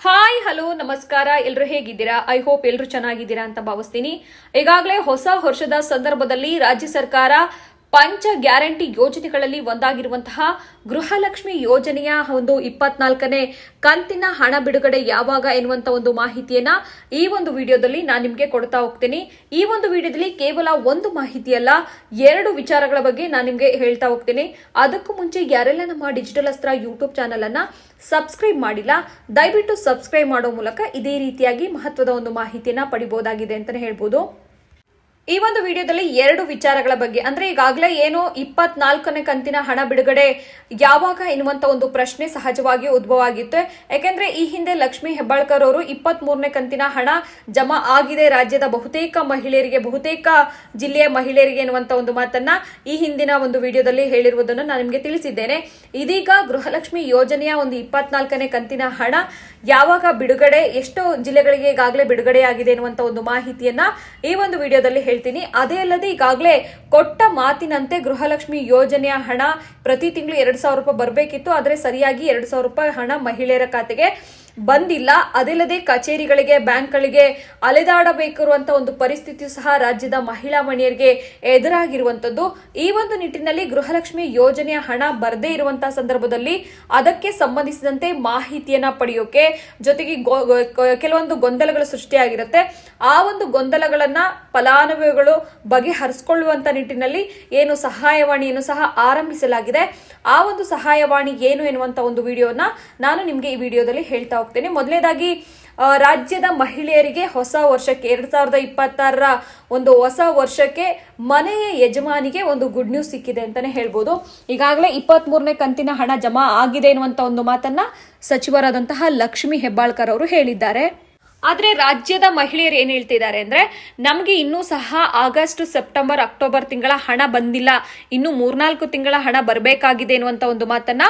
Hi hello ನಮಸ್ಕಾರ. ಎಲ್ಲರೂ ಹೇಗಿದ್ದೀರಾ? ಐ ಹೋಪ್ ಎಲ್ಲರೂ ಚೆನ್ನಾಗಿದ್ದೀರಾ ಅಂತ ಭಾವಿಸ್ತೀನಿ. ಈಗಾಗಲೇ ಹೊಸ ವರ್ಷದ ಸಂದರ್ಭದಲ್ಲಿ ರಾಜ್ಯ ಸರ್ಕಾರ ಪಂಚ ಗ್ಯಾರಂಟಿ ಯೋಜನೆಗಳಲ್ಲಿ ಒಂದಾಗಿರುವಂತಹ ಗೃಹಲಕ್ಷ್ಮಿ ಯೋಜನೆಯ ಒಂದು 24ನೇ ಕಂತಿನ ಹಣ ಬಿಡುಗಡೆ ಯಾವಾಗ ಎನ್ನುವಂತ ಒಂದು ಮಾಹಿತಿಯನ್ನ ಈ ಒಂದು ವಿಡಿಯೋದಲ್ಲಿ ನಾನು ನಿಮಗೆ ಕೊಡ್ತಾ ಹೋಗ್ತೀನಿ. ಈ ಒಂದು ವಿಡಿಯೋದಲ್ಲಿ ಕೇವಲ ಒಂದು ಮಾಹಿತಿಯಲ್ಲ, ಎರಡು ವಿಚಾರಗಳ ಬಗ್ಗೆ ನಾನು ನಿಮಗೆ ಹೇಳ್ತಾ ಹೋಗ್ತೀನಿ. ಅದಕ್ಕೂ ಮುಂಚೆ ಯಾರೆಲ್ಲ ನಮ್ಮ ಡಿಜಿಟಲ್ ಅಸ್ತ್ರ ಯೂಟ್ಯೂಬ್ ಚಾನಲ್ ಅನ್ನ ಸಬ್ಸ್ಕ್ರೈಬ್ ಮಾಡಿಲ್ಲ, ದಯವಿಟ್ಟು ಸಬ್ಸ್ಕ್ರೈಬ್ ಮಾಡೋ ಮೂಲಕ ಇದೇ ರೀತಿಯಾಗಿ ಮಹತ್ವದ ಒಂದು ಮಾಹಿತಿಯನ್ನ ಪಡಿಬಹುದಾಗಿದೆ ಅಂತಾನೆ ಹೇಳ್ಬೋದು. ಈ ಒಂದು ವಿಡಿಯೋದಲ್ಲಿ ಎರಡು ವಿಚಾರಗಳ ಬಗ್ಗೆ, ಅಂದ್ರೆ ಈಗಾಗಲೇ ಏನು 24ನೇ ಕಂತಿನ ಹಣ ಬಿಡುಗಡೆ ಯಾವಾಗ ಎನ್ನುವಂತ ಒಂದು ಪ್ರಶ್ನೆ ಸಹಜವಾಗಿ ಉದ್ಭವ ಆಗಿತ್ತು. ಯಾಕೆಂದ್ರೆ ಈ ಹಿಂದೆ ಲಕ್ಷ್ಮೀ ಹೆಬ್ಬಾಳ್ಕರ್ ಅವರು 23ನೇ ಕಂತಿನ ಹಣ ಜಮಾ ಆಗಿದೆ ರಾಜ್ಯದ ಬಹುತೇಕ ಮಹಿಳೆಯರಿಗೆ, ಬಹುತೇಕ ಜಿಲ್ಲೆಯ ಮಹಿಳೆಯರಿಗೆ ಎನ್ನುವಂತ ಒಂದು ಮಾತನ್ನ ಈ ಹಿಂದಿನ ಒಂದು ವಿಡಿಯೋದಲ್ಲಿ ಹೇಳಿರುವುದನ್ನು ನಾನು ನಿಮಗೆ ತಿಳಿಸಿದ್ದೇನೆ. ಇದೀಗ ಗೃಹಲಕ್ಷ್ಮಿ ಯೋಜನೆಯ ಒಂದು 24ನೇ ಕಂತಿನ ಹಣ ಯಾವಾಗ ಬಿಡುಗಡೆ, ಎಷ್ಟು ಜಿಲ್ಲೆಗಳಿಗೆ ಈಗಾಗಲೇ ಬಿಡುಗಡೆಯಾಗಿದೆ ಎನ್ನುವಂತ ಒಂದು ಮಾಹಿತಿಯನ್ನ ಈ ಒಂದು ವಿಡಿಯೋದಲ್ಲಿ ಹೇಳ್ತೀನಿ. ಅದೇ ಅಲ್ಲದೆ ಈಗಾಗಲೇ ಕೊಟ್ಟ ಮಾತಿನಂತೆ ಗೃಹಲಕ್ಷ್ಮಿ ಯೋಜನೆಯ ಹಣ ಪ್ರತಿ ತಿಂಗಳು 2,000 ರೂಪಾಯಿ ಬರಬೇಕಿತ್ತು. ಆದರೆ ಸರಿಯಾಗಿ 2,000 ರೂಪಾಯಿ ಹಣ ಮಹಿಳೆಯರ ಖಾತೆಗೆ ಬಂದಿಲ್ಲ. ಅದಲ್ಲದೆ ಕಚೇರಿಗಳಿಗೆ, ಬ್ಯಾಂಕ್ಗಳಿಗೆ ಅಲೆದಾಡಬೇಕಿರುವಂತ ಒಂದು ಪರಿಸ್ಥಿತಿಯು ಸಹ ರಾಜ್ಯದ ಮಹಿಳಾ ಮಹಿಳೆಯರಿಗೆ ಎದುರಾಗಿರುವಂತದ್ದು. ಈ ಒಂದು ನಿಟ್ಟಿನಲ್ಲಿ ಗೃಹಲಕ್ಷ್ಮಿ ಯೋಜನೆಯ ಹಣ ಬರದೇ ಇರುವಂತಹ ಸಂದರ್ಭದಲ್ಲಿ ಅದಕ್ಕೆ ಸಂಬಂಧಿಸಿದಂತೆ ಮಾಹಿತಿಯನ್ನ ಪಡೆಯೋಕೆ, ಜೊತೆಗೆ ಕೆಲವೊಂದು ಗೊಂದಲಗಳು ಸೃಷ್ಟಿಯಾಗಿರುತ್ತೆ. ಆ ಒಂದು ಗೊಂದಲಗಳನ್ನ ಫಲಾನುಭವಿಗಳು ಬಗೆಹರಿಸಿಕೊಳ್ಳುವಂತ ನಿಟ್ಟಿನಲ್ಲಿ ಏನು ಸಹಾಯವಾಣಿಯನ್ನು ಸಹ ಆರಂಭಿಸಲಾಗಿದೆ. ಆ ಒಂದು ಸಹಾಯವಾಣಿ ಏನು ಎನ್ನುವಂತ ಒಂದು ವಿಡಿಯೋನ ನಾನು ನಿಮ್ಗೆ ಈ ವಿಡಿಯೋದಲ್ಲಿ ಹೇಳ್ತಾ ಹೋಗ್ತೇನೆ. ಮೊದಲನೇದಾಗಿ ರಾಜ್ಯದ ಮಹಿಳೆಯರಿಗೆ ಹೊಸ ವರ್ಷಕ್ಕೆ 2026ರ ಒಂದು ಹೊಸ ವರ್ಷಕ್ಕೆ ಮನೆಯ ಯಜಮಾನಿಗೆ ಒಂದು ಗುಡ್ ನ್ಯೂಸ್ ಸಿಕ್ಕಿದೆ ಅಂತಾನೆ ಹೇಳ್ಬೋದು. ಈಗಾಗಲೇ 23ನೇ ಕಂತಿನ ಹಣ ಜಮಾ ಆಗಿದೆ ಎನ್ನುವಂತ ಒಂದು ಮಾತನ್ನ ಸಚಿವರಾದಂತಹ ಲಕ್ಷ್ಮೀ ಹೆಬ್ಬಾಳ್ಕರ್ ಅವರು ಹೇಳಿದ್ದಾರೆ. ಆದ್ರೆ ರಾಜ್ಯದ ಮಹಿಳೆಯರು ಏನ್ ಹೇಳ್ತಿದ್ದಾರೆ ಅಂದ್ರೆ, ನಮಗೆ ಇನ್ನೂ ಸಹ ಆಗಸ್ಟ್, ಸೆಪ್ಟೆಂಬರ್, ಅಕ್ಟೋಬರ್ ತಿಂಗಳ ಹಣ ಬಂದಿಲ್ಲ, ಇನ್ನು 3-4 ತಿಂಗಳ ಹಣ ಬರಬೇಕಾಗಿದೆ ಎನ್ನುವಂತ ಒಂದು ಮಾತನ್ನ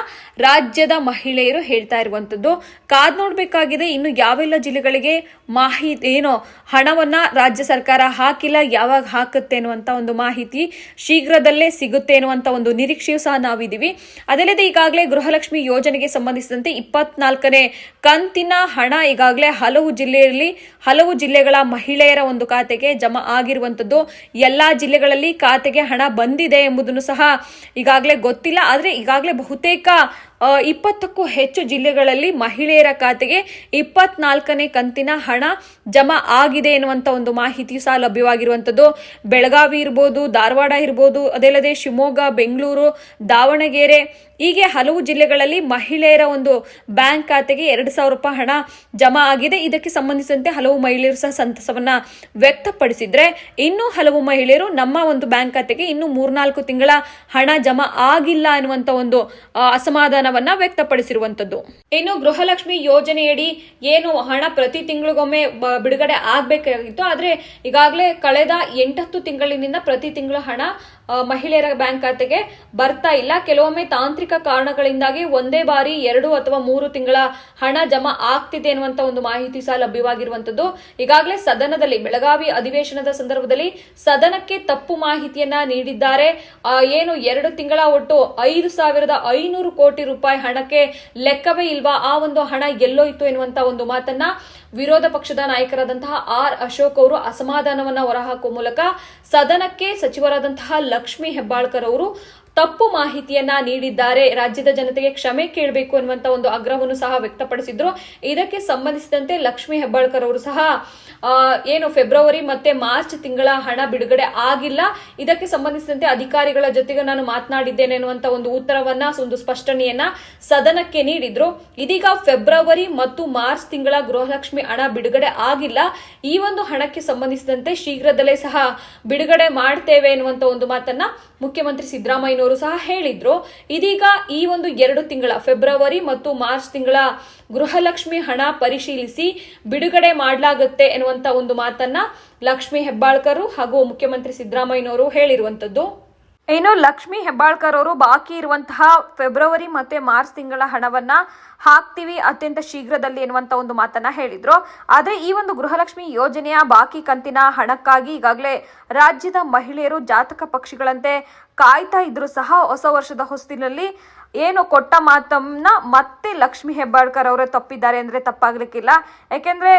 ರಾಜ್ಯದ ಮಹಿಳೆಯರು ಹೇಳ್ತಾ ಇರುವಂತದ್ದು. ಕಾದ್ ನೋಡ್ಬೇಕಾಗಿದೆ ಇನ್ನು ಯಾವೆಲ್ಲ ಜಿಲ್ಲೆಗಳಿಗೆ ಮಾಹಿತಿ ಏನು ಹಣವನ್ನ ರಾಜ್ಯ ಸರ್ಕಾರ ಹಾಕಿಲ್ಲ, ಯಾವಾಗ ಹಾಕುತ್ತೆ ಅನ್ನುವಂತ ಒಂದು ಮಾಹಿತಿ ಶೀಘ್ರದಲ್ಲೇ ಸಿಗುತ್ತೆ ಅನ್ನುವಂತ ಒಂದು ನಿರೀಕ್ಷೆಯೂ ಸಹ ನಾವಿದೀವಿ. ಅದಲ್ಲದೆ ಈಗಾಗಲೇ ಗೃಹಲಕ್ಷ್ಮಿ ಯೋಜನೆಗೆ ಸಂಬಂಧಿಸಿದಂತೆ 24ನೇ ಕಂತಿನ ಹಣ ಈಗಾಗಲೇ ಹಲವು ಜಿಲ್ಲೆಗಳ ಮಹಿಳೆಯರ ಒಂದು ಖಾತೆಗೆ ಜಮಾ ಆಗಿರುವಂತದ್ದು. ಎಲ್ಲಾ ಜಿಲ್ಲೆಗಳಲ್ಲಿ ಖಾತೆಗೆ ಹಣ ಬಂದಿದೆ ಎಂಬುದನ್ನು ಸಹ ಈಗಾಗಲೇ ಗೊತ್ತಿಲ್ಲ. ಆದ್ರೆ ಈಗಾಗಲೇ ಬಹುತೇಕ 20ಕ್ಕೂ ಹೆಚ್ಚು ಜಿಲ್ಲೆಗಳಲ್ಲಿ ಮಹಿಳೆಯರ ಖಾತೆಗೆ 24ನೇ ಕಂತಿನ ಹಣ ಜಮಾ ಆಗಿದೆ ಎನ್ನುವಂತ ಒಂದು ಮಾಹಿತಿಯು ಸಹ ಲಭ್ಯವಾಗಿರುವಂತದ್ದು. ಬೆಳಗಾವಿ ಇರ್ಬೋದು, ಧಾರವಾಡ ಇರ್ಬೋದು, ಅದಲ್ಲದೆ ಶಿವಮೊಗ್ಗ, ಬೆಂಗಳೂರು, ದಾವಣಗೆರೆ, ಹೀಗೆ ಹಲವು ಜಿಲ್ಲೆಗಳಲ್ಲಿ ಮಹಿಳೆಯರ ಒಂದು ಬ್ಯಾಂಕ್ ಖಾತೆಗೆ 2,000 ರೂಪಾಯಿ ಹಣ ಜಮಾ ಆಗಿದೆ. ಇದಕ್ಕೆ ಸಂಬಂಧಿಸಿದಂತೆ ಹಲವು ಮಹಿಳೆಯರು ಸಹ ಸಂತಸವನ್ನ ವ್ಯಕ್ತಪಡಿಸಿದ್ರೆ, ಇನ್ನು ಹಲವು ಮಹಿಳೆಯರು ನಮ್ಮ ಒಂದು ಬ್ಯಾಂಕ್ ಖಾತೆಗೆ ಇನ್ನು 3-4 ತಿಂಗಳ ಹಣ ಜಮಾ ಆಗಿಲ್ಲ ಅನ್ನುವಂತ ಒಂದು ಅಸಮಾಧಾನವನ್ನ ವ್ಯಕ್ತಪಡಿಸಿರುವಂತದ್ದು. ಇನ್ನು ಗೃಹಲಕ್ಷ್ಮಿ ಯೋಜನೆಯಡಿ ಏನು ಹಣ ಪ್ರತಿ ತಿಂಗಳಿಗೊಮ್ಮೆ ಬಿಡುಗಡೆ ಆಗ್ಬೇಕಾಗಿತ್ತು, ಆದ್ರೆ ಈಗಾಗಲೇ ಕಳೆದ 8 ತಿಂಗಳಿನಿಂದ ಪ್ರತಿ ತಿಂಗಳು ಹಣ ಮಹಿಳೆಯರ ಬ್ಯಾಂಕ್ ಖಾತೆಗೆ ಬರ್ತಾ ಇಲ್ಲ. ಕೆಲವೊಮ್ಮೆ ತಾಂತ್ರಿಕ ಕಾರಣಗಳಿಂದಾಗಿ ಒಂದೇ ಬಾರಿ 2 ಅಥವಾ 3 ತಿಂಗಳ ಹಣ ಜಮಾ ಆಗ್ತಿದೆ ಅನ್ನುವಂತ ಒಂದು ಮಾಹಿತಿ ಸಹ ಲಭ್ಯವಾಗಿರುವಂತದ್ದು. ಈಗಾಗಲೇ ಸದನದಲ್ಲಿ ಬೆಳಗಾವಿ ಅಧಿವೇಶನದ ಸಂದರ್ಭದಲ್ಲಿ ಸದನಕ್ಕೆ ತಪ್ಪು ಮಾಹಿತಿಯನ್ನ ನೀಡಿದ್ದಾರೆ. ಏನು 2 ತಿಂಗಳ ಒಟ್ಟು 5,500 ಕೋಟಿ ರೂಪಾಯಿ ಹಣಕ್ಕೆ ಲೆಕ್ಕವೇ ಇಲ್ವಾ, ಆ ಒಂದು ಹಣ ಎಲ್ಲೋಯ್ತು ಎನ್ನುವಂತ ಒಂದು ಮಾತನ್ನ ವಿರೋಧ ಪಕ್ಷದ ನಾಯಕರಾದಂತಹ ಆರ್ ಅಶೋಕ್ ಅವರು ಅಸಮಾಧಾನವನ್ನ ಹೊರಹಾಕುವ ಮೂಲಕ ಸದನಕ್ಕೆ ಸಚಿವರಾದಂತಹ ಲಕ್ಷ್ಮೀ ಹೆಬ್ಬಾಳ್ಕರ್ ಅವರು ತಪ್ಪು ಮಾಹಿತಿಯನ್ನ ನೀಡಿದ್ದಾರೆ, ರಾಜ್ಯದ ಜನತೆಗೆ ಕ್ಷಮೆ ಕೇಳಬೇಕು ಅನ್ನುವಂತ ಒಂದು ಆಗ್ರಹವನ್ನು ಸಹ ವ್ಯಕ್ತಪಡಿಸಿದ್ರು. ಇದಕ್ಕೆ ಸಂಬಂಧಿಸಿದಂತೆ ಲಕ್ಷ್ಮೀ ಹೆಬ್ಬಾಳ್ಕರ್ ಅವರು ಸಹ ಏನು ಫೆಬ್ರವರಿ ಮತ್ತೆ ಮಾರ್ಚ್ ತಿಂಗಳ ಹಣ ಬಿಡುಗಡೆ ಆಗಿಲ್ಲ, ಇದಕ್ಕೆ ಸಂಬಂಧಿಸಿದಂತೆ ಅಧಿಕಾರಿಗಳ ಜೊತೆಗೆ ನಾನು ಮಾತನಾಡಿದ್ದೇನೆ ಅನ್ನುವಂತ ಒಂದು ಉತ್ತರವನ್ನ, ಒಂದು ಸ್ಪಷ್ಟನೆಯನ್ನ ಸದನಕ್ಕೆ ನೀಡಿದ್ರು. ಇದೀಗ ಫೆಬ್ರವರಿ ಮತ್ತು ಮಾರ್ಚ್ ತಿಂಗಳ ಗೃಹಲಕ್ಷ್ಮಿ ಹಣ ಬಿಡುಗಡೆ ಆಗಿಲ್ಲ. ಈ ಒಂದು ಹಣಕ್ಕೆ ಸಂಬಂಧಿಸಿದಂತೆ ಶೀಘ್ರದಲ್ಲೇ ಸಹ ಬಿಡುಗಡೆ ಮಾಡ್ತೇವೆ ಎನ್ನುವಂತ ಒಂದು ಮಾತನ್ನ ಮುಖ್ಯಮಂತ್ರಿ ಸಿದ್ದರಾಮಯ್ಯನವರು ಸಹ ಹೇಳಿದ್ರು. ಇದೀಗ ಈ ಒಂದು 2 ತಿಂಗಳ ಫೆಬ್ರವರಿ ಮತ್ತು ಮಾರ್ಚ್ ತಿಂಗಳ ಗೃಹಲಕ್ಷ್ಮಿ ಹಣ ಪರಿಶೀಲಿಸಿ ಬಿಡುಗಡೆ ಮಾಡಲಾಗುತ್ತೆ ಎನ್ನುವಂತ ಒಂದು ಮಾತನ್ನ ಲಕ್ಷ್ಮೀ ಹೆಬ್ಬಾಳ್ಕರ್ ಹಾಗೂ ಮುಖ್ಯಮಂತ್ರಿ ಸಿದ್ದರಾಮಯ್ಯನವರು ಹೇಳಿರುವಂತದ್ದು. ಇನ್ನು ಲಕ್ಷ್ಮೀ ಹೆಬ್ಬಾಳ್ಕರ್ ಅವರು ಬಾಕಿ ಇರುವಂತಹ ಫೆಬ್ರವರಿ ಮತ್ತೆ ಮಾರ್ಚ್ ತಿಂಗಳ ಹಣವನ್ನ ಹಾಕ್ತಿವಿ ಅತ್ಯಂತ ಶೀಘ್ರದಲ್ಲಿ ಎನ್ನುವಂತ ಒಂದು ಮಾತನ್ನ ಹೇಳಿದ್ರು. ಆದ್ರೆ ಈ ಒಂದು ಗೃಹಲಕ್ಷ್ಮಿ ಯೋಜನೆಯ ಬಾಕಿ ಕಂತಿನ ಹಣಕ್ಕಾಗಿ ಈಗಾಗಲೇ ರಾಜ್ಯದ ಮಹಿಳೆಯರು ಜಾತಕ ಪಕ್ಷಿಗಳಂತೆ ಕಾಯ್ತಾ ಇದ್ರು ಸಹ ಹೊಸ ವರ್ಷದ ಹೊಸ್ತಿನಲ್ಲಿ ಏನು ಕೊಟ್ಟ ಮಾತನ್ನ ಮತ್ತೆ ಲಕ್ಷ್ಮಿ ಹೆಬ್ಬಾಳ್ಕರ್ ಅವರೇ ತಪ್ಪಿದ್ದಾರೆ ಅಂದ್ರೆ ತಪ್ಪಾಗ್ಲಿಕ್ಕಿಲ್ಲ. ಯಾಕೆಂದ್ರೆ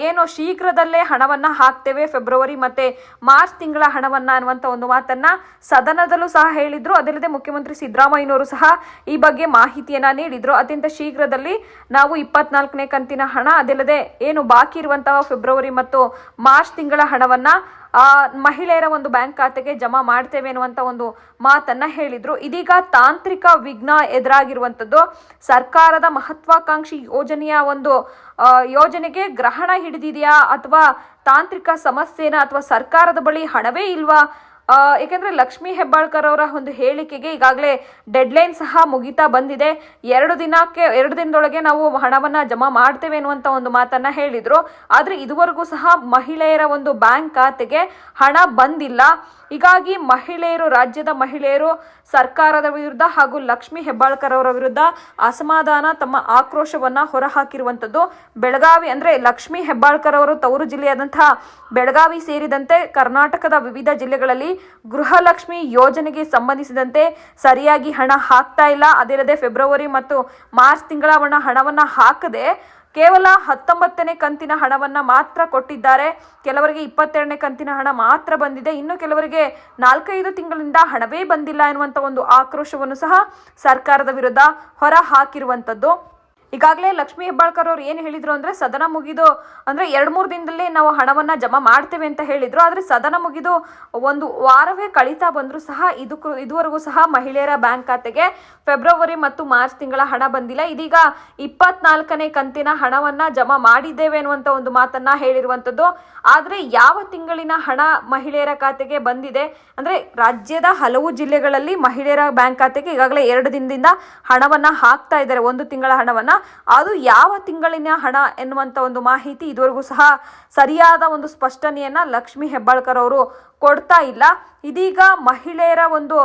ಏನು ಶೀಘ್ರದಲ್ಲೇ ಹಣವನ್ನ ಹಾಕ್ತೇವೆ, ಫೆಬ್ರವರಿ ಮತ್ತೆ ಮಾರ್ಚ್ ತಿಂಗಳ ಹಣವನ್ನ ಅನ್ನುವಂತ ಒಂದು ಮಾತನ್ನ ಸದನದಲ್ಲೂ ಸಹ ಹೇಳಿದ್ರು. ಅದಲ್ಲದೆ ಮುಖ್ಯಮಂತ್ರಿ ಸಿದ್ದರಾಮಯ್ಯನವರು ಸಹ ಈ ಬಗ್ಗೆ ಮಾಹಿತಿಯನ್ನ ನೀಡಿದ್ರು. ಅತ್ಯಂತ ಶೀಘ್ರದಲ್ಲಿ ನಾವು 24ನೇ ಕಂತಿನ ಹಣ, ಅದಲ್ಲದೆ ಏನು ಬಾಕಿ ಇರುವಂತಹ ಫೆಬ್ರವರಿ ಮತ್ತು ಮಾರ್ಚ್ ತಿಂಗಳ ಹಣವನ್ನ ಮಹಿಳೆಯರ ಒಂದು ಬ್ಯಾಂಕ್ ಖಾತೆಗೆ ಜಮಾ ಮಾಡ್ತೇವೆ ಅನ್ನುವಂತ ಒಂದು ಮಾತನ್ನ ಹೇಳಿದ್ರು. ಇದೀಗ ತಾಂತ್ರಿಕ ವಿಘ್ನ ಎದುರಾಗಿರುವಂತದ್ದು. ಸರ್ಕಾರದ ಮಹತ್ವಾಕಾಂಕ್ಷಿ ಯೋಜನೆಯ ಒಂದು ಯೋಜನೆಗೆ ಗ್ರಹಣ ಹಿಡಿದಿದೆಯಾ ಅಥವಾ ತಾಂತ್ರಿಕ ಸಮಸ್ಯೆನ ಅಥವಾ ಸರ್ಕಾರದ ಬಳಿ ಹಣವೇ ಇಲ್ವಾ? ಏಕೆಂದ್ರೆ ಲಕ್ಷ್ಮಿ ಹೆಬ್ಬಾಳ್ಕರ್ ಅವರ ಒಂದು ಹೇಳಿಕೆಗೆ ಈಗಾಗಲೇ ಡೆಡ್ಲೈನ್ ಸಹ ಮುಗಿತಾ ಬಂದಿದೆ. 2 ದಿನದೊಳಗೆ ನಾವು ಹಣವನ್ನ ಜಮಾ ಮಾಡ್ತೇವೆ ಅನ್ನುವಂತ ಒಂದು ಮಾತನ್ನ ಹೇಳಿದ್ರು. ಆದ್ರೆ ಇದುವರೆಗೂ ಸಹ ಮಹಿಳೆಯರ ಒಂದು ಬ್ಯಾಂಕ್ ಖಾತೆಗೆ ಹಣ ಬಂದಿಲ್ಲ. ಹೀಗಾಗಿ ರಾಜ್ಯದ ಮಹಿಳೆಯರು ಸರ್ಕಾರದ ವಿರುದ್ಧ ಹಾಗೂ ಲಕ್ಷ್ಮಿ ಹೆಬ್ಬಾಳ್ಕರ್ ಅವರ ವಿರುದ್ಧ ಅಸಮಾಧಾನ, ತಮ್ಮ ಆಕ್ರೋಶವನ್ನ ಹೊರಹಾಕಿರುವಂತದ್ದು. ಬೆಳಗಾವಿ ಅಂದ್ರೆ ಲಕ್ಷ್ಮಿ ಹೆಬ್ಬಾಳ್ಕರ್ ಅವರು ತವರು ಜಿಲ್ಲೆಯಾದಂತಹ ಬೆಳಗಾವಿ ಸೇರಿದಂತೆ ಕರ್ನಾಟಕದ ವಿವಿಧ ಜಿಲ್ಲೆಗಳಲ್ಲಿ ಗೃಹಲಕ್ಷ್ಮಿ ಯೋಜನೆಗೆ ಸಂಬಂಧಿಸಿದಂತೆ ಸರಿಯಾಗಿ ಹಣ ಹಾಕ್ತಾ ಇಲ್ಲ. ಅದಿಲ್ಲದೆ ಫೆಬ್ರವರಿ ಮತ್ತು ಮಾರ್ಚ್ ತಿಂಗಳ ಹಣವನ್ನ ಹಾಕದೆ ಕೇವಲ 19ನೇ ಕಂತಿನ ಹಣವನ್ನ ಮಾತ್ರ ಕೊಟ್ಟಿದ್ದಾರೆ. ಕೆಲವರಿಗೆ 22ನೇ ಕಂತಿನ ಹಣ ಮಾತ್ರ ಬಂದಿದೆ. ಇನ್ನು ಕೆಲವರಿಗೆ 4-5 ತಿಂಗಳಿಂದ ಹಣವೇ ಬಂದಿಲ್ಲ ಎನ್ನುವಂತ ಒಂದು ಆಕ್ರೋಶವನ್ನು ಸಹ ಸರ್ಕಾರದ ವಿರುದ್ಧ ಹೊರ ಹಾಕಿರುವಂತದ್ದು. ಈಗಾಗಲೇ ಲಕ್ಷ್ಮಿ ಹೆಬ್ಬಾಳ್ಕರ್ ಅವರು ಏನು ಹೇಳಿದ್ರು ಅಂದ್ರೆ ಸದನ ಮುಗಿದು ಅಂದ್ರೆ 2-3 ದಿನದಲ್ಲಿ ನಾವು ಹಣವನ್ನ ಜಮಾ ಮಾಡ್ತೇವೆ ಅಂತ ಹೇಳಿದ್ರು. ಆದ್ರೆ ಸದನ ಮುಗಿದು 1 ವಾರವೇ ಕಳೀತಾ ಬಂದ್ರು ಸಹ ಇದುವರೆಗೂ ಸಹ ಮಹಿಳೆಯರ ಬ್ಯಾಂಕ್ ಖಾತೆಗೆ ಫೆಬ್ರವರಿ ಮತ್ತು ಮಾರ್ಚ್ ತಿಂಗಳ ಹಣ ಬಂದಿಲ್ಲ. ಇದೀಗ 24ನೇ ಕಂತಿನ ಹಣವನ್ನ ಜಮಾ ಮಾಡಿದ್ದೇವೆ ಅನ್ನುವಂತ ಒಂದು ಮಾತನ್ನ ಹೇಳಿರುವಂತದ್ದು. ಆದ್ರೆ ಯಾವ ತಿಂಗಳಿನ ಹಣ ಮಹಿಳೆಯರ ಖಾತೆಗೆ ಬಂದಿದೆ ಅಂದ್ರೆ ರಾಜ್ಯದ ಹಲವು ಜಿಲ್ಲೆಗಳಲ್ಲಿ ಮಹಿಳೆಯರ ಬ್ಯಾಂಕ್ ಖಾತೆಗೆ ಈಗಾಗಲೇ 2 ದಿನದಿಂದ ಹಣವನ್ನ ಹಾಕ್ತಾ ಇದ್ದಾರೆ, 1 ತಿಂಗಳ ಹಣವನ್ನ. ಅದು ಯಾವ ತಿಂಗಳಿನ ಹಣ ಎನ್ನುವಂತ ಒಂದು ಮಾಹಿತಿ ಇದುವರೆಗೂ ಸಹ ಸರಿಯಾದ ಒಂದು ಸ್ಪಷ್ಟನೆಯನ್ನ ಲಕ್ಷ್ಮಿ ಹೆಬ್ಬಾಳ್ಕರ್ ಅವರು ಕೊಡ್ತಾ ಇಲ್ಲ. ಇದೀಗ ಮಹಿಳೆಯರ ಒಂದು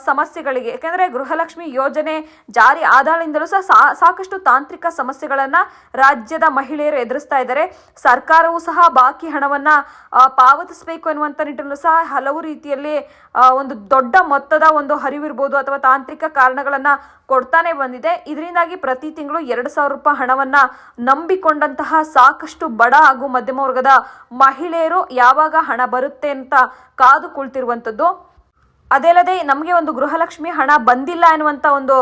ಸಮಸ್ಯೆಗಳಿಗೆ, ಯಾಕಂದ್ರೆ ಗೃಹಲಕ್ಷ್ಮಿ ಯೋಜನೆ ಜಾರಿ ಆದಾಳಿಂದಲೂ ಸಹ ಸಾಕಷ್ಟು ತಾಂತ್ರಿಕ ಸಮಸ್ಯೆಗಳನ್ನ ರಾಜ್ಯದ ಮಹಿಳೆಯರು ಎದುರಿಸ್ತಾ ಇದ್ದಾರೆ. ಸರ್ಕಾರವೂ ಸಹ ಬಾಕಿ ಹಣವನ್ನ ಪಾವತಿಸಬೇಕು ಎನ್ನುವಂತ ನಿಟ್ಟಿನಲ್ಲೂ ಸಹ ಹಲವು ರೀತಿಯಲ್ಲಿ ಒಂದು ದೊಡ್ಡ ಮೊತ್ತದ ಒಂದು ಹರಿವಿರ್ಬೋದು ಅಥವಾ ತಾಂತ್ರಿಕ ಕಾರಣಗಳನ್ನ ಕೊಡ್ತಾನೆ ಬಂದಿದೆ. ಇದರಿಂದಾಗಿ ಪ್ರತಿ ತಿಂಗಳು 2,000 ರೂಪಾಯಿ ಹಣವನ್ನ ನಂಬಿಕೊಂಡಂತಹ ಸಾಕಷ್ಟು ಬಡ ಹಾಗೂ ಮಧ್ಯಮ ವರ್ಗದ ಮಹಿಳೆಯರು ಯಾವಾಗ ಹಣ ಬರುತ್ತೆ ಅಂತ ಕಾದು ಕುಳಿತಿರುವಂತದ್ದು. ಅದಲ್ಲದೆ ನಮಗೆ ಒಂದು ಗೃಹಲಕ್ಷ್ಮಿ ಹಣ ಬಂದಿಲ್ಲ ಎನ್ನುವಂತ ಒಂದು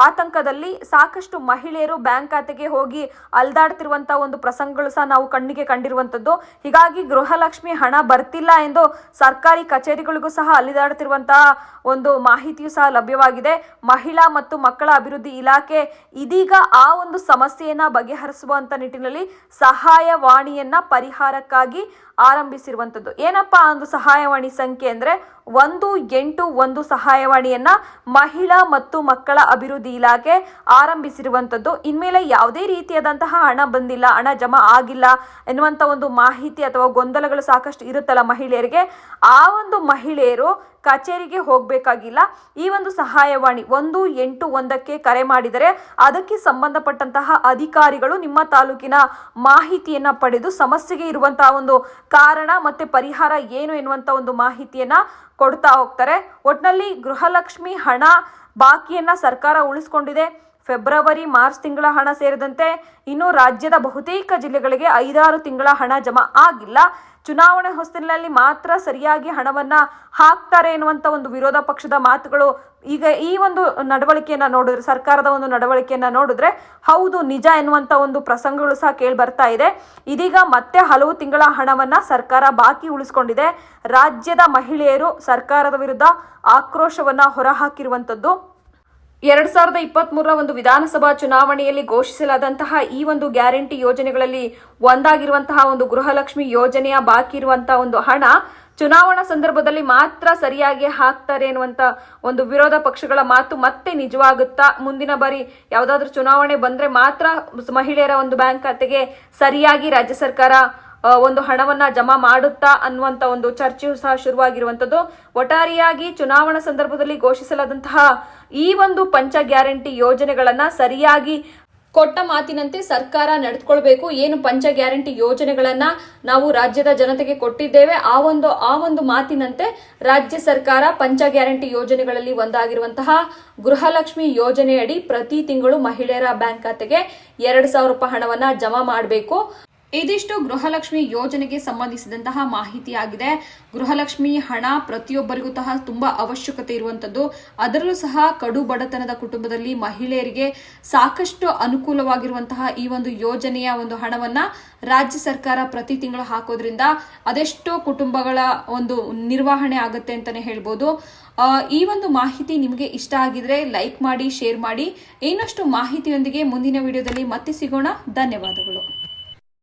ಆತಂಕದಲ್ಲಿ ಸಾಕಷ್ಟು ಮಹಿಳೆಯರು ಬ್ಯಾಂಕ್ ಖಾತೆಗೆ ಹೋಗಿ ಅಲ್ದಾಡ್ತಿರುವಂತ ಒಂದು ಪ್ರಸಂಗಗಳು ಸಹ ನಾವು ಕಣ್ಣಿಗೆ ಕಂಡಿರುವಂತದ್ದು. ಹೀಗಾಗಿ ಗೃಹಲಕ್ಷ್ಮಿ ಹಣ ಬರ್ತಿಲ್ಲ ಎಂದು ಸರ್ಕಾರಿ ಕಚೇರಿಗಳಿಗೂ ಸಹ ಅಲಿದಾಡ್ತಿರುವಂತಹ ಒಂದು ಮಾಹಿತಿಯು ಸಹ ಲಭ್ಯವಾಗಿದೆ. ಮಹಿಳಾ ಮತ್ತು ಮಕ್ಕಳ ಅಭಿವೃದ್ಧಿ ಇಲಾಖೆ ಇದೀಗ ಆ ಒಂದು ಸಮಸ್ಯೆಯನ್ನ ಬಗೆಹರಿಸುವಂತ ನಿಟ್ಟಿನಲ್ಲಿ ಸಹಾಯವಾಣಿಯನ್ನ ಪರಿಹಾರಕ್ಕಾಗಿ ಆರಂಭಿಸಿರುವಂತದ್ದು. ಏನಪ್ಪಾ ಒಂದು ಸಹಾಯವಾಣಿ ಸಂಖ್ಯೆ ಅಂದ್ರೆ 181 ಸಹಾಯವಾಣಿಯನ್ನ ಮಹಿಳಾ ಮತ್ತು ಮಕ್ಕಳ ಅಭಿವೃದ್ಧಿ ಇಲಾಖೆ ಆರಂಭಿಸಿರುವಂತದ್ದು. ಇನ್ಮೇಲೆ ಯಾವುದೇ ರೀತಿಯಾದಂತಹ ಹಣ ಬಂದಿಲ್ಲ, ಹಣ ಜಮಾ ಆಗಿಲ್ಲ ಎನ್ನುವಂತ ಒಂದು ಮಾಹಿತಿ ಅಥವಾ ಗೊಂದಲಗಳು ಸಾಕಷ್ಟು ಇರುತ್ತಲ್ಲ ಮಹಿಳೆಯರಿಗೆ, ಆ ಒಂದು ಮಹಿಳೆಯರು ಕಚೇರಿಗೆ ಹೋಗಬೇಕಾಗಿಲ್ಲ. ಈ ಒಂದು ಸಹಾಯವಾಣಿ 181ಕ್ಕೆ ಕರೆ ಮಾಡಿದರೆ ಅದಕ್ಕೆ ಸಂಬಂಧಪಟ್ಟಂತಹ ಅಧಿಕಾರಿಗಳು ನಿಮ್ಮ ತಾಲೂಕಿನ ಮಾಹಿತಿಯನ್ನ ಪಡೆದು ಸಮಸ್ಯೆಗೆ ಇರುವಂತಹ ಒಂದು ಕಾರಣ ಮತ್ತೆ ಪರಿಹಾರ ಏನು ಎನ್ನುವಂತ ಒಂದು ಮಾಹಿತಿಯನ್ನ ಕೊಡ್ತಾ ಹೋಗ್ತಾರೆ. ಒಟ್ನಲ್ಲಿ ಗೃಹಲಕ್ಷ್ಮಿ ಹಣ ಬಾಕಿಯನ್ನ ಸರ್ಕಾರ ಉಳಿಸ್ಕೊಂಡಿದೆ. ಫೆಬ್ರವರಿ ಮಾರ್ಚ್ ತಿಂಗಳ ಹಣ ಸೇರಿದಂತೆ ಇನ್ನು ರಾಜ್ಯದ ಬಹುತೇಕ ಜಿಲ್ಲೆಗಳಿಗೆ 5-6 ತಿಂಗಳ ಹಣ ಜಮಾ ಆಗಿಲ್ಲ. ಚುನಾವಣೆ ಹೊಸ್ತಿಲಿನಲ್ಲಿ ಮಾತ್ರ ಸರಿಯಾಗಿ ಹಣವನ್ನ ಹಾಕ್ತಾರೆ ಎನ್ನುವಂತ ಒಂದು ವಿರೋಧ ಪಕ್ಷದ ಮಾತುಗಳು ಈಗ ಈ ಒಂದು ನಡವಳಿಕೆಯನ್ನ ನೋಡಿದ್ರೆ, ಸರ್ಕಾರದ ಒಂದು ನಡವಳಿಕೆಯನ್ನ ನೋಡಿದ್ರೆ ಹೌದು ನಿಜ ಎನ್ನುವಂತ ಒಂದು ಪ್ರಸಂಗಗಳು ಸಹ ಕೇಳಿ ಬರ್ತಾ ಇದೆ. ಇದೀಗ ಮತ್ತೆ ಹಲವು ತಿಂಗಳ ಹಣವನ್ನ ಸರ್ಕಾರ ಬಾಕಿ ಉಳಿಸ್ಕೊಂಡಿದೆ. ರಾಜ್ಯದ ಮಹಿಳೆಯರು ಸರ್ಕಾರದ ವಿರುದ್ಧ ಆಕ್ರೋಶವನ್ನ ಹೊರಹಾಕಿರುವಂತದ್ದು. 2023ರ ಒಂದು ವಿಧಾನಸಭಾ ಚುನಾವಣೆಯಲ್ಲಿ ಘೋಷಿಸಲಾದಂತಹ ಈ ಒಂದು ಗ್ಯಾರಂಟಿ ಯೋಜನೆಗಳಲ್ಲಿ ಒಂದಾಗಿರುವಂತಹ ಒಂದು ಗೃಹಲಕ್ಷ್ಮಿ ಯೋಜನೆಯ ಬಾಕಿ ಇರುವಂತಹ ಒಂದು ಹಣ ಚುನಾವಣಾ ಸಂದರ್ಭದಲ್ಲಿ ಮಾತ್ರ ಸರಿಯಾಗಿ ಹಾಕ್ತಾರೆ ಎನ್ನುವಂತ ಒಂದು ವಿರೋಧ ಪಕ್ಷಗಳ ಮಾತು ಮತ್ತೆ ನಿಜವಾಗುತ್ತಾ? ಮುಂದಿನ ಬಾರಿ ಯಾವ್ದಾದ್ರು ಚುನಾವಣೆ ಬಂದ್ರೆ ಮಾತ್ರ ಮಹಿಳೆಯರ ಒಂದು ಬ್ಯಾಂಕ್ ಖಾತೆಗೆ ಸರಿಯಾಗಿ ರಾಜ್ಯ ಸರ್ಕಾರ ಒಂದು ಹಣವನ್ನ ಜಮಾ ಮಾಡುತ್ತಾ ಅನ್ನುವಂತ ಒಂದು ಚರ್ಚೆಯು ಸಹ ಶುರುವಾಗಿರುವಂತದ್ದು. ಒಟ್ಟಾರೆಯಾಗಿ ಚುನಾವಣಾ ಸಂದರ್ಭದಲ್ಲಿ ಘೋಷಿಸಲಾದಂತಹ ಈ ಒಂದು ಪಂಚ ಗ್ಯಾರಂಟಿ ಯೋಜನೆಗಳನ್ನ ಸರಿಯಾಗಿ ಕೊಟ್ಟ ಮಾತಿನಂತೆ ಸರ್ಕಾರ ನಡೆದುಕೊಳ್ಬೇಕು. ಏನು ಪಂಚ ಗ್ಯಾರಂಟಿ ಯೋಜನೆಗಳನ್ನ ನಾವು ರಾಜ್ಯದ ಜನತೆಗೆ ಕೊಟ್ಟಿದ್ದೇವೆ, ಆ ಒಂದು ಮಾತಿನಂತೆ ರಾಜ್ಯ ಸರ್ಕಾರ ಪಂಚ ಗ್ಯಾರಂಟಿ ಯೋಜನೆಗಳಲ್ಲಿ ಒಂದಾಗಿರುವಂತಹ ಗೃಹಲಕ್ಷ್ಮಿ ಯೋಜನೆಯಡಿ ಪ್ರತಿ ತಿಂಗಳು ಮಹಿಳೆಯರ ಬ್ಯಾಂಕ್ ಖಾತೆಗೆ 2,000 ರೂಪಾಯಿ ಹಣವನ್ನ ಜಮಾ ಮಾಡಬೇಕು. ಇದಿಷ್ಟು ಗೃಹಲಕ್ಷ್ಮಿ ಯೋಜನೆಗೆ ಸಂಬಂಧಿಸಿದಂತಹ ಮಾಹಿತಿಯಾಗಿದೆ. ಗೃಹಲಕ್ಷ್ಮಿ ಹಣ ಪ್ರತಿಯೊಬ್ಬರಿಗೂ ತುಂಬಾ ಅವಶ್ಯಕತೆ ಇರುವಂತದ್ದು. ಅದರಲ್ಲೂ ಸಹ ಕಡು ಬಡತನದ ಕುಟುಂಬದಲ್ಲಿ ಮಹಿಳೆಯರಿಗೆ ಸಾಕಷ್ಟು ಅನುಕೂಲವಾಗಿರುವಂತಹ ಈ ಒಂದು ಯೋಜನೆಯ ಒಂದು ಹಣವನ್ನ ರಾಜ್ಯ ಸರ್ಕಾರ ಪ್ರತಿ ತಿಂಗಳು ಹಾಕೋದ್ರಿಂದ ಅದೆಷ್ಟೋ ಕುಟುಂಬಗಳ ಒಂದು ನಿರ್ವಹಣೆ ಆಗುತ್ತೆ ಅಂತಾನೆ ಹೇಳ್ಬೋದು. ಈ ಒಂದು ಮಾಹಿತಿ ನಿಮಗೆ ಇಷ್ಟ ಆಗಿದ್ರೆ ಲೈಕ್ ಮಾಡಿ, ಶೇರ್ ಮಾಡಿ. ಇನ್ನಷ್ಟು ಮಾಹಿತಿಯೊಂದಿಗೆ ಮುಂದಿನ ವಿಡಿಯೋದಲ್ಲಿ ಮತ್ತೆ ಸಿಗೋಣ. ಧನ್ಯವಾದಗಳು.